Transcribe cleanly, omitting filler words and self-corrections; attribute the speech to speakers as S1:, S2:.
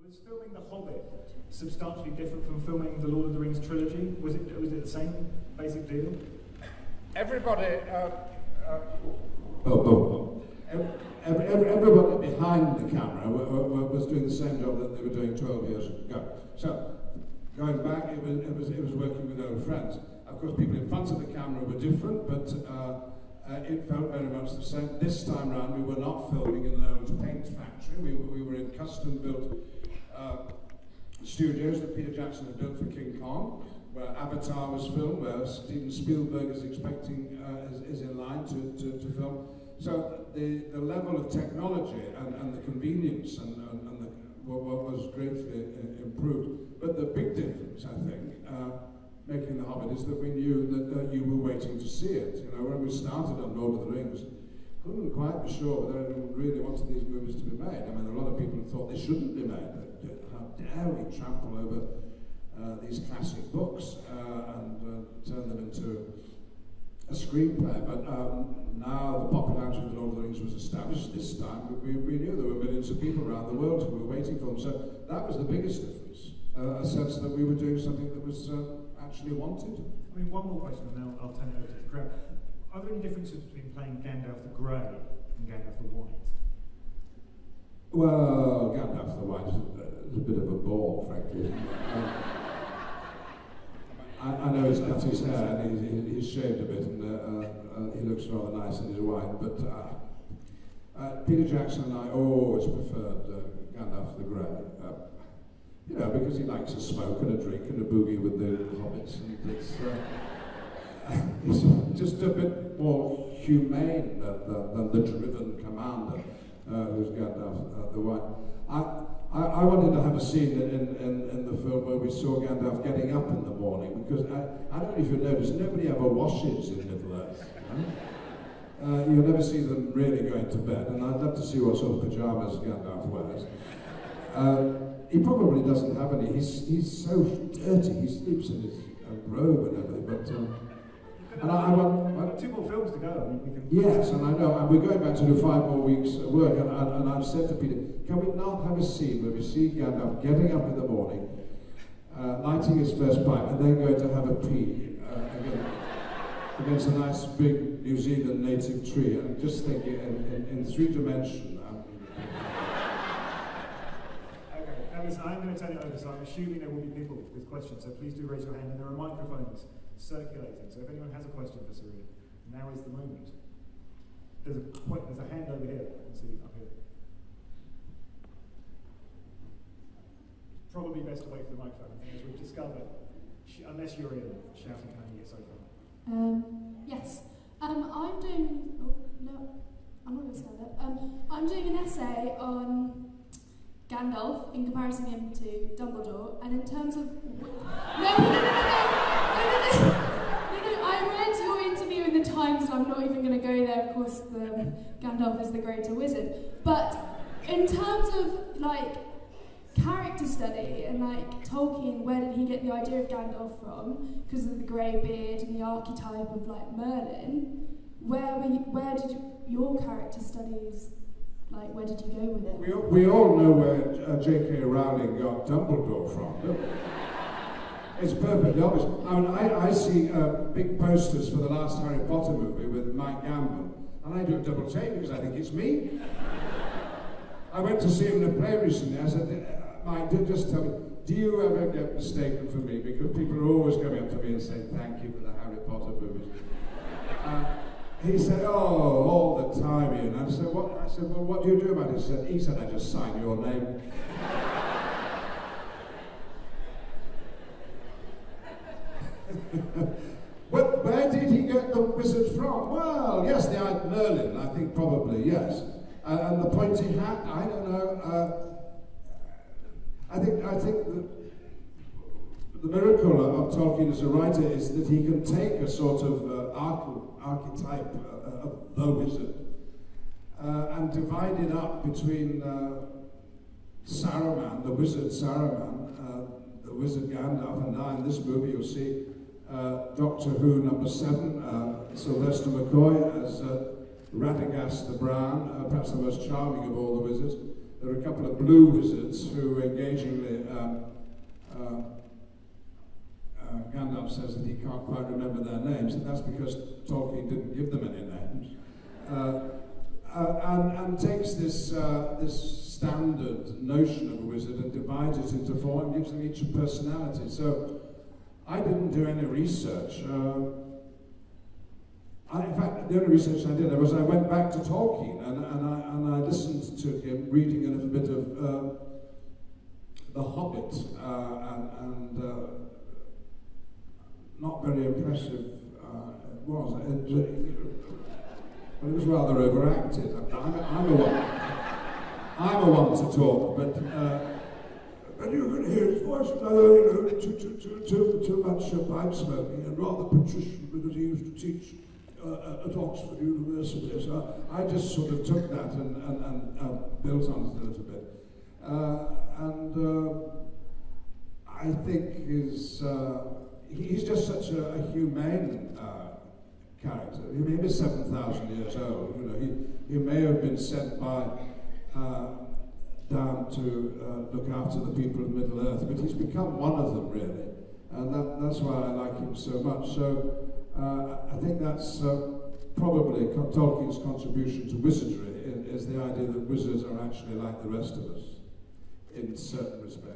S1: Was filming The Hobbit substantially different from filming the Lord of the Rings trilogy? Was it the same basic deal?
S2: Everybody,
S3: everybody behind the camera was doing the same job that they were doing 12 years ago. So, going back, it was working with old friends. Of course, people in front of the camera were different, but it felt very much the same. This time round, we were not filming in an old paint factory. We were in custom-built studios that Peter Jackson had built for King Kong, where Avatar was filmed, where Steven Spielberg is is in line to film. So the level of technology and the convenience and was greatly improved. But the big difference, I think, making The Hobbit is that we knew that you were waiting to see it. You know, when we started on Lord of the Rings, couldn't quite be sure whether anyone really wanted these movies to be made. I mean, a lot of people thought they shouldn't be made. How dare we trample over these classic books and turn them into a screenplay? But now the popularity of the Lord of the Rings was established this time. We knew there were millions of people around the world who were waiting for them. So that was the biggest difference. A sense that we were doing something that was actually wanted.
S1: I mean, one more question, and then I'll turn it over to the crowd. Are there any differences between playing Gandalf the Grey and Gandalf the White?
S3: Well, Gandalf the White is a bit of a bore, frankly. I know he's cut his hair and he's shaved a bit, and he looks rather nice in his white, but Peter Jackson and I always preferred Gandalf the Grey. You know, because he likes a smoke and a drink and a boogie with the hobbits, and it's just a bit more humane than the driven commander who's Gandalf the White. I wanted to have a scene in the film where we saw Gandalf getting up in the morning, because I don't know if you noticed, nobody ever washes in Middle-earth. You know? You'll never see them really going to bed, and I'd love to see what sort of pyjamas Gandalf wears. He probably doesn't have any. He's so dirty. He sleeps in his robe and everything. But and I want
S1: 2 more films to go. I mean, we can.
S3: Yes, and I know. And we're going back to do 5 more weeks of work. And I've said to Peter, can we not have a scene where we see Gandalf getting up in the morning, lighting his first pipe, and then going to have a pee against a nice big New Zealand native tree, and just thinking in 3 dimensions.
S1: I'm going to turn it over, so I'm assuming there will be people with questions, so please do raise your hand, and there are microphones circulating, so if anyone has a question for Sir Ian, now is the moment. There's a hand over here, I can see up here. Probably best to wait for the microphone, I think, as we've discovered, unless you're in, shouting can only get so far.
S4: Yes. I'm doing, no, I'm not going to say that. I'm doing an essay on Gandalf in comparison him to Dumbledore, and in terms of I read your interview in the Times, so I'm not even going to go there. Of course, Gandalf is the greater wizard, but in terms of like character study and like Tolkien, where did he get the idea of Gandalf from? Because of the grey beard and the archetype of like Merlin. Where did your character studies? Like, where did you go with it?
S3: We all know where J.K. Rowling got Dumbledore from, don't we? It's perfectly obvious. I mean, I see big posters for the last Harry Potter movie with Mike Gambon, and I do a double take because I think it's me. I went to see him in a play recently. I said, Mike, just tell me, do you ever get mistaken for me? Because people are always coming up to me and saying, thank you for the Harry Potter movies. He said, oh, all the time, Ian. I said, what? I said, well, what do you do about it? He said, I just sign your name. Where did he get the wizard from? Well, yes, the eyed Merlin, I think probably, yes. And the pointy hat, I don't know. I think the miracle of Tolkien as a writer is that he can take a sort of archetype of the wizard and divide it up between Saruman, the wizard Saruman, the wizard Gandalf, and now in this movie you'll see Doctor Who #7, Sylvester McCoy as Radagast the Brown, perhaps the most charming of all the wizards. there are a couple of blue wizards who engagingly, Gandalf says that he can't quite remember their names, and that's because Tolkien didn't give them any names. And takes this standard notion of a wizard and divides it into four and gives them each a personality. So I didn't do any research. In fact, the only research I did was I went back to Tolkien and I listened to him reading a little bit of The Hobbit, and not very impressive it was. But it was rather overacted. I'm a one to talk, but you can hear his voice, too much pipe smoking, and rather patrician because he used to teach at Oxford University. So I just sort of took that and built on it a little bit. I think he's just such a humane character. He may be 7,000 years old. You know, he may have been sent by down to look after the people of Middle Earth, but he's become one of them really, and that's why I like him so much. So I think that's probably Tolkien's contribution to wizardry is the idea that wizards are actually like the rest of us in certain respects.